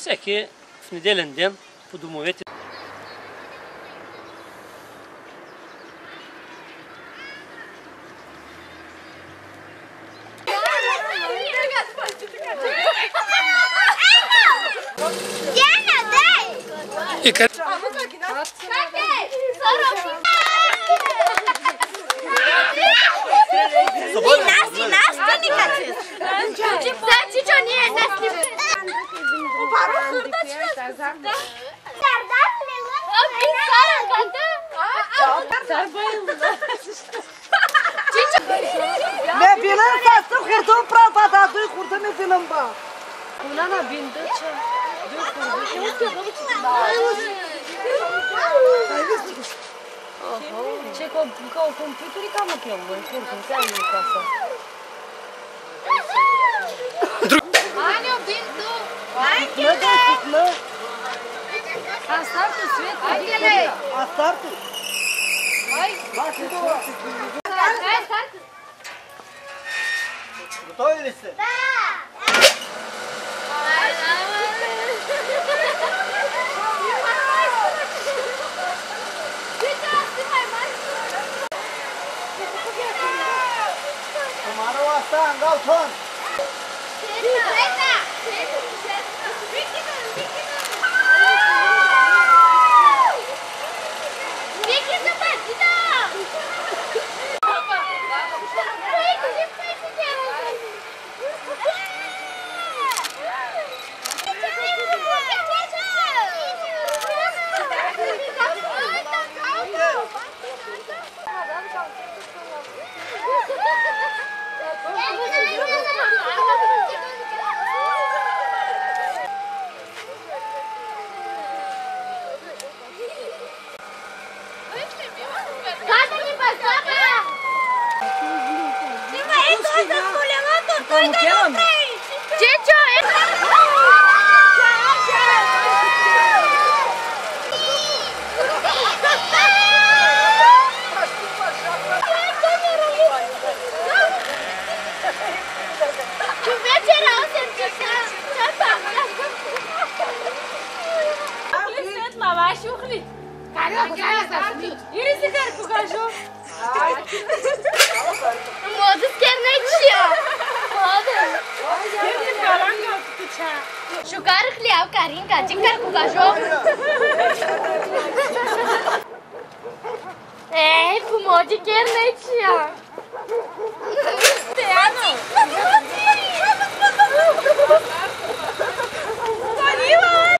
Всеки в неделен ден по домовете. И как? Ne bilen sesli kurdum pravada duy kurdum ne bilen ba. Kulana bindi çe. Ce computerii cam o piau, în cursul, înseamnă casa. Anio, bintu! A startu svet, Haide-le! A startu. Готови ли сте? Tomorrow asta angau ton. Jugar hliau carinca, jincar cu cajou. Ei, fumou de quernetia. Piano.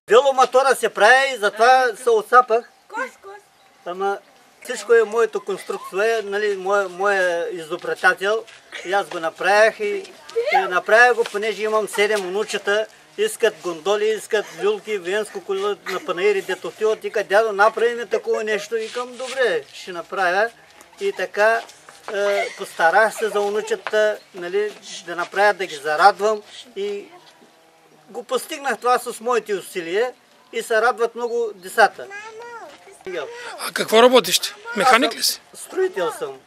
Веломотора се прави и затова се отсапах. Ама всичко е моето конструкция, нали, моя изобретател. И аз го направих и направих го, понеже имам 7 внучета. Искат гондоли, искат люлки, венско колело на панаири, дето отиват. Вика, дядо, направи ми такова нещо. Викам, добре, ще направя. И така постарах се за внучета, нали, да направя, да ги зарадвам. И го постигнах това с моите усилия и се радват много децата. А какво работиш ти? Механик ли си? Строител съм.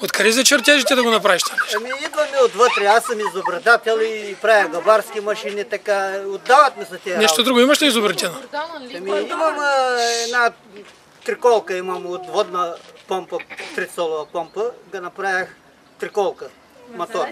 Откъде за чертежите да го направиш това нещо? Ами идваме отвътре, аз съм изобретател и правя габарски машини, така, отдават ми се тези Нещо друго имаш ли изобретено? Ами имам една триколка, имам от водна помпа, трицолова помпа, да направях триколка, мотор.